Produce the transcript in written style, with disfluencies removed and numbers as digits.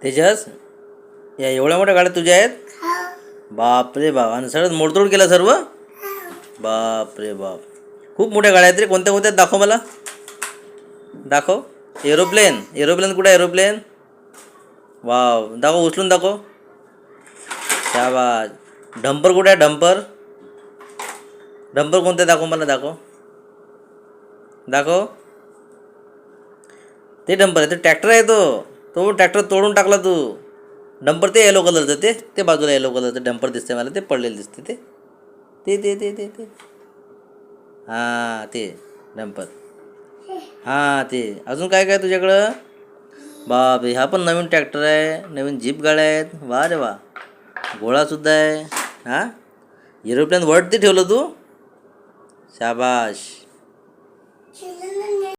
तेजस, या एवढ्या मोठ्या गाड्या तुझ्या आहेत? बाप रे बाप. आणि सगळं मोडतोड केलं सर्व? बाप रे बाप. खूप मोठ्या गाड्या आहेत रे. कोणत्या कोणत्या दाखव मला. दाखव. एरोप्लेन. एरोप्लेन कुठे आहे? एरोप्लेन. वाव, दाखव. उचलून दाखव. शाबास. डंपर कुठे आहे? डंपर. डंपर कोणते दाखव मला. दाखव. दाखव. ते डंपर आहे. ते ट्रॅक्टर आहे. तो ट्रॅक्टर तोडून टाकला तू. डंपर ते येलो कलरचं. ते बाजूला येलो कलरचं डंपर दिसतंय मला. ते पडलेलं दिसते. ते हां, ते डंपर. हां, ते. अजून काय काय तुझ्याकडं? बाप रे, हा पण नवीन ट्रॅक्टर आहे. नवीन जीप गाड्या आहेत. वा रे वा. घोडासुद्धा आहे. हां, एरोप्लेन वरती ठेवलं तू. शाबाश.